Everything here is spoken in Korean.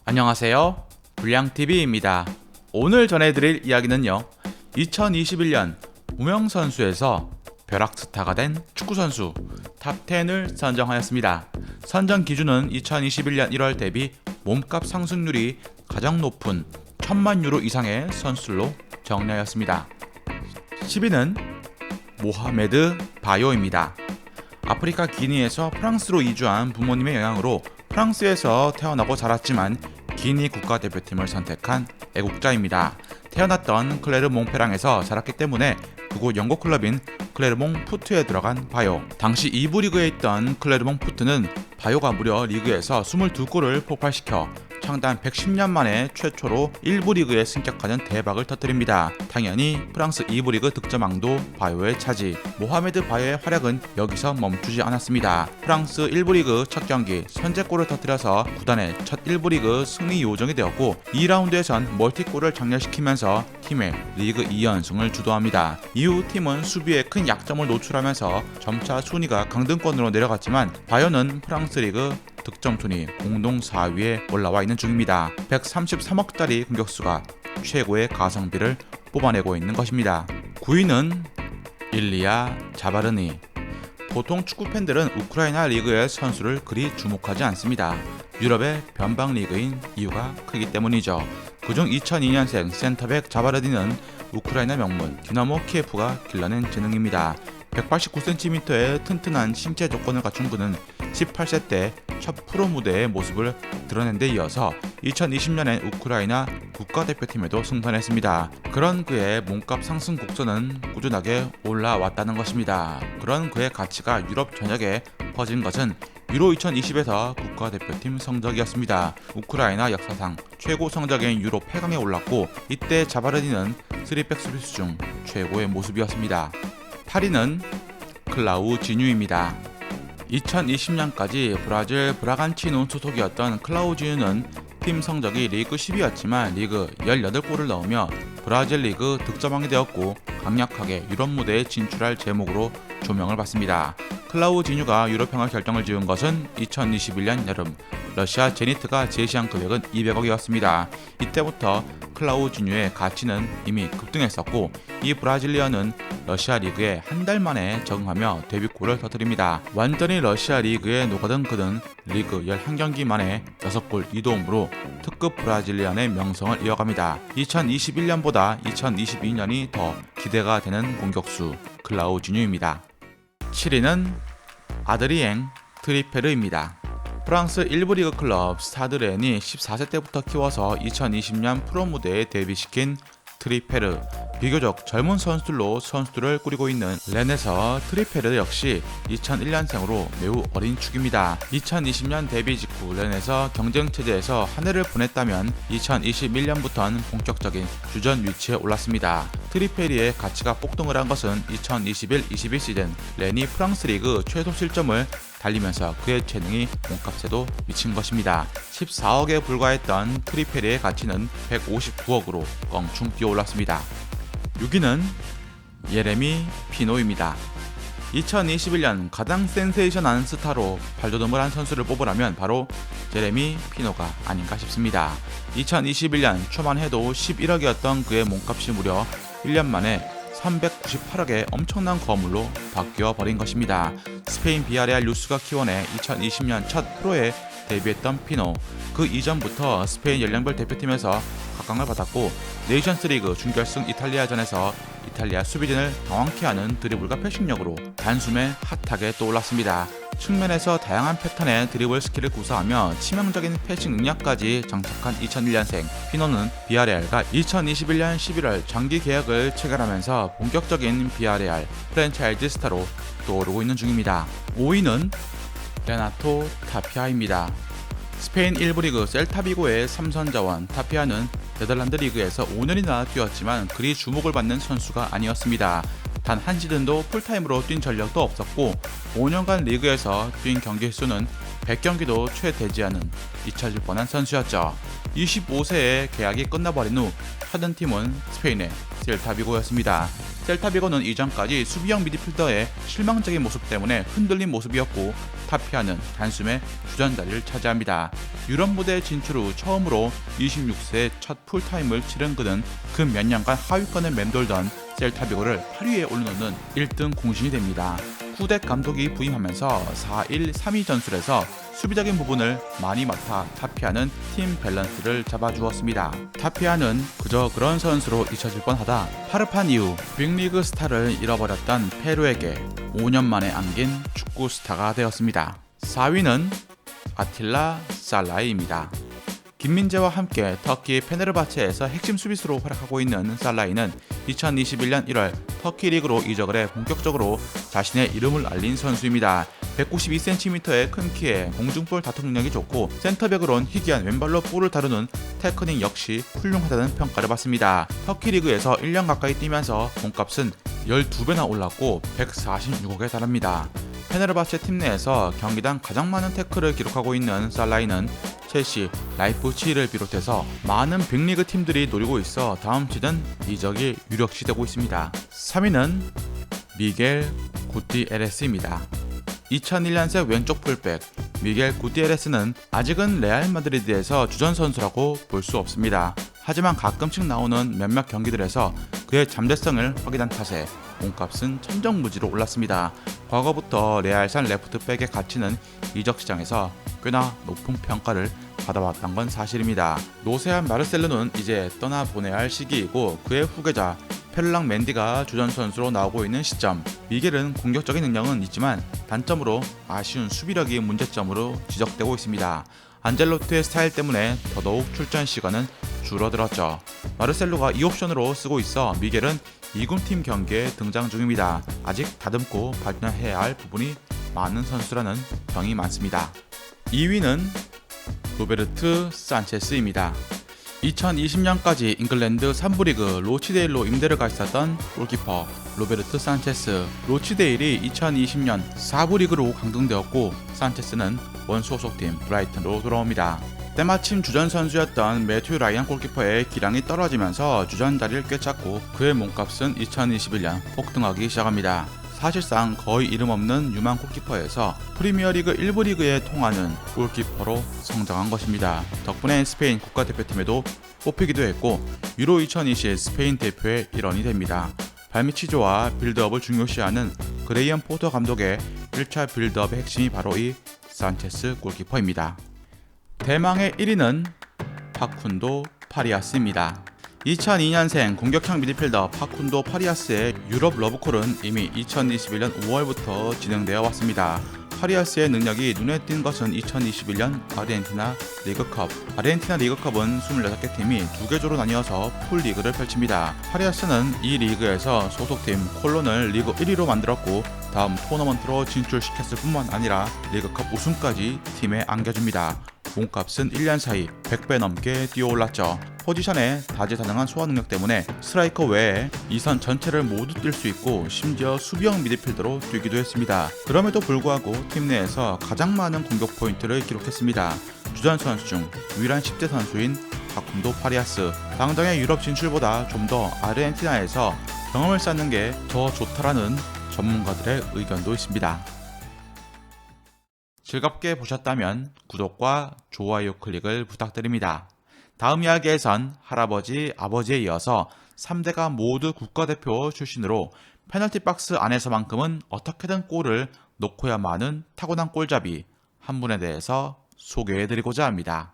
안녕하세요. 불량TV입니다. 오늘 전해드릴 이야기는요, 2021년 무명선수에서 벼락스타가 된 축구선수 탑10을 선정하였습니다. 선정 기준은 2021년 1월 대비 몸값 상승률이 가장 높은 1000만 유로 이상의 선수로 정리하였습니다. 10위는 모하메드 바요입니다. 아프리카 기니에서 프랑스로 이주한 부모님의 영향으로 프랑스에서 태어나고 자랐지만 기니 국가대표팀을 선택한 애국자입니다. 태어났던 클레르몽페랑에서 자랐기 때문에 그곳 영국 클럽인 클레르몽 푸트에 들어간 바요. 당시 2부 리그에 있던 클레르몽 푸트는 바요가 무려 리그에서 22골을 폭발시켜 창단 110년 만에 최초로 1부 리그에 승격하는 대박을 터뜨립니다. 당연히 프랑스 2부 리그 득점왕도 바요의 차지. 모하메드 바요의 활약은 여기서 멈추지 않았습니다. 프랑스 1부 리그 첫 경기 선제골을 터뜨려서 구단의 첫 1부 리그 승리 요정이 되었고 2라운드에선 멀티골을 장렬시키면서 팀의 리그 2연승을 주도합니다. 이후 팀은 수비에 큰 약점을 노출하면서 점차 순위가 강등권으로 내려갔지만 바요는 프랑스 리그 득점 순위 공동 4위에 올라와 있는 중입니다. 133억짜리 공격수가 최고의 가성비를 뽑아내고 있는 것입니다. 9위는 일리아 자바르니. 보통 축구 팬들은 우크라이나 리그의 선수를 그리 주목하지 않습니다. 유럽의 변방 리그인 이유가 크기 때문이죠. 그중 2002년생 센터백 자바르니는 우크라이나 명문 디나모 키예프가 길러낸 재능입니다. 189cm의 튼튼한 신체 조건을 갖춘 그는 18세 때 첫 프로 무대의 모습을 드러낸 데 이어서 2020년엔 우크라이나 국가대표팀에도 승선했습니다. 그런 그의 몸값 상승 곡선은 꾸준하게 올라왔다는 것입니다. 그런 그의 가치가 유럽 전역에 퍼진 것은 유로 2020에서 국가대표팀 성적이었습니다. 우크라이나 역사상 최고 성적인 유로 8강에 올랐고 이때 자바르니는 3백 수비수 중 최고의 모습이었습니다. 8위는 클라우지뉴입니다. 2020년까지 브라질 브라간치노 소속이었던 클라우지뉴는 팀 성적이 리그 10위였지만 리그 18골을 넣으며 브라질 리그 득점왕이 되었고 강력하게 유럽 무대에 진출할 제목으로 조명을 받습니다. 클라우지뉴가 유럽행을 결정을 지은 것은 2021년 여름 러시아 제니트가 제시한 금액은 200억이었습니다. 이때부터 클라우지뉴의 가치는 이미 급등했었고 이 브라질리언은 러시아 리그에 한 달 만에 적응하며 데뷔골을 터뜨립니다. 완전히 러시아 리그에 녹아든 그는 리그 11경기 만에 6골 2도움으로 특급 브라질리언의 명성을 이어갑니다. 2021년보다 2022년이 더 기대가 되는 공격수 클라우지뉴입니다. 7위는 아드리엥 트리페르입니다. 프랑스 1부 리그 클럽 스타드 렌이 14세 때부터 키워서 2020년 프로 무대에 데뷔시킨 트리페르. 비교적 젊은 선수들로 선수들을 꾸리고 있는 렌에서 트리페르 역시 2001년생으로 매우 어린 축입니다. 2020년 데뷔 직후 렌에서 경쟁 체제에서 한 해를 보냈다면 2021년부터는 본격적인 주전 위치에 올랐습니다. 트리페르의 가치가 폭등을 한 것은 2021-22 시즌 렌이 프랑스 리그 최소 실점을 달리면서 그의 재능이 몸값에도 미친 것입니다. 14억에 불과했던 트리페르의 가치는 159억으로 껑충 뛰어올랐습니다. 6위는 예레미 피노입니다. 2021년 가장 센세이션한 스타로 발돋움을 한 선수를 뽑으라면 바로 제레미 피노가 아닌가 싶습니다. 2021년 초만 해도 11억이었던 그의 몸값이 무려 1년 만에 398억의 엄청난 거물로 바뀌어 버린 것입니다. 스페인 비아레알 유스가 키워내 2020년 첫 프로에 데뷔했던 피노. 그 이전부터 스페인 연령별 대표팀에서 각광을 받았고 네이션스리그 준결승 이탈리아전에서 이탈리아 수비진을 당황케 하는 드리블과 패싱력으로 단숨에 핫하게 떠올랐습니다. 측면에서 다양한 패턴의 드리블 스킬을 구사하며 치명적인 패싱 능력까지 장착한 2001년생 피노는 비아레알과 2021년 11월 장기 계약을 체결하면서 본격적인 비아레알 프랜차이즈 스타로 떠오르고 있는 중입니다. 5위는 레나토 타피아입니다. 스페인 1부 리그 셀타비고의 3선 자원 타피아는 네덜란드 리그에서 5년이나 뛰었지만 그리 주목을 받는 선수가 아니었습니다. 단 한 시즌도 풀타임으로 뛴 전력도 없었고 5년간 리그에서 뛴 경기 수는 100경기도 채 되지 않은 잊혀질 뻔한 선수였죠. 25세에 계약이 끝나버린 후 하던 팀은 스페인의 셀타비고였습니다. 셀타비고는 이전까지 수비형 미드필더의 실망적인 모습 때문에 흔들린 모습이었고 타피아는 단숨에 주전 자리를 차지합니다. 유럽 무대 진출 후 처음으로 26세 첫 풀타임을 치른 그는 그 몇 년간 하위권을 맴돌던 셀타비고를 8위에 올려놓는 1등 공신이 됩니다. 후덱 감독이 부임하면서 4-1-3-2 전술에서 수비적인 부분을 많이 맡아 타피아는 팀 밸런스를 잡아주었습니다. 타피아는 그저 그런 선수로 잊혀질 뻔하다 파르판 이후 빅리그 스타를 잃어버렸던 페루에게 5년 만에 안긴 축구 스타가 되었습니다. 4위는 아틸라 살라히입니다. 김민재와 함께 터키 페네르바체에서 핵심 수비수로 활약하고 있는 살라히는 2021년 1월 터키 리그로 이적을 해 본격적으로 자신의 이름을 알린 선수입니다. 192cm의 큰 키에 공중볼 다툼 능력이 좋고 센터백으론 희귀한 왼발로 볼을 다루는 테크닉 역시 훌륭하다는 평가를 받습니다. 터키 리그에서 1년 가까이 뛰면서 몸값은 12배나 올랐고 146억에 달합니다. 페네르바체 팀 내에서 경기당 가장 많은 태클을 기록하고 있는 살라히는 첼시, 라이프치히를 비롯해서 많은 빅리그 팀들이 노리고 있어 다음 시즌 이적이 유력시되고 있습니다. 3위는 미겔 구티에레스입니다. 2001년생 왼쪽 풀백 미겔 구티에레스는 아직은 레알 마드리드에서 주전 선수라고 볼 수 없습니다. 하지만 가끔씩 나오는 몇몇 경기들에서 그의 잠재성을 확인한 탓에 몸값은 천정부지로 올랐습니다. 과거부터 레알산 레프트백의 가치는 이적 시장에서 꽤나 높은 평가를 받아왔던 건 사실입니다. 노세한 마르셀로는 이제 떠나보내야 할 시기이고 그의 후계자 페를랑 맨디가 주전 선수로 나오고 있는 시점. 미겔은 공격적인 능력은 있지만 단점으로 아쉬운 수비력이 문제점으로 지적되고 있습니다. 안젤로티의 스타일 때문에 더더욱 출전 시간은 줄어들었죠. 마르셀로가 2옵션으로 쓰고 있어 미겔은 2군 팀 경기에 등장 중입니다. 아직 다듬고 발전해야 할 부분이 많은 선수라는 평이 많습니다. 2위는 로베르트 산체스입니다. 2020년까지 잉글랜드 3부 리그 로치데일로 임대를 가 있었던 골키퍼 로베르트 산체스. 로치데일이 2020년 4부 리그로 강등되었고 산체스는 원소속팀 브라이튼으로 돌아옵니다. 때마침 주전 선수였던 매튜 라이언 골키퍼의 기량이 떨어지면서 주전 자리를 꿰찼고 그의 몸값은 2021년 폭등하기 시작합니다. 사실상 거의 이름 없는 유망 골키퍼에서 프리미어리그 1부 리그에 통하는 골키퍼로 성장한 것입니다. 덕분에 스페인 국가대표팀에도 뽑히기도 했고 유로 2020 스페인 대표의 일원이 됩니다. 발밑이 좋아 빌드업을 중요시하는 그레이엄 포터 감독의 1차 빌드업의 핵심이 바로 이 산체스 골키퍼입니다. 대망의 1위는 파쿤도 파리아스입니다. 2002년생 공격형 미드필더 파쿤도 파리아스의 유럽 러브콜은 이미 2021년 5월부터 진행되어 왔습니다. 파리아스의 능력이 눈에 띈 것은 2021년 아르헨티나 리그컵. 아르헨티나 리그컵은 26개 팀이 2개조로 나뉘어서 풀리그를 펼칩니다. 파리아스는 이 리그에서 소속팀 콜론을 리그 1위로 만들었고 다음 토너먼트로 진출시켰을 뿐만 아니라 리그컵 우승까지 팀에 안겨줍니다. 몸값은 1년 사이 100배 넘게 뛰어올랐죠. 포지션의 다재다능한 소화 능력 때문에 스트라이커 외에 2선 전체를 모두 뛸 수 있고 심지어 수비형 미드필더로 뛰기도 했습니다. 그럼에도 불구하고 팀 내에서 가장 많은 공격 포인트를 기록했습니다. 주전 선수 중 유일한 10대 선수인 파쿤도 파리아스. 당장의 유럽 진출보다 좀 더 아르헨티나에서 경험을 쌓는 게 더 좋다라는 전문가들의 의견도 있습니다. 즐겁게 보셨다면 구독과 좋아요 클릭을 부탁드립니다. 다음 이야기에선 할아버지, 아버지에 이어서 3대가 모두 국가대표 출신으로 페널티 박스 안에서만큼은 어떻게든 골을 넣고야 마는 타고난 골잡이 한 분에 대해서 소개해드리고자 합니다.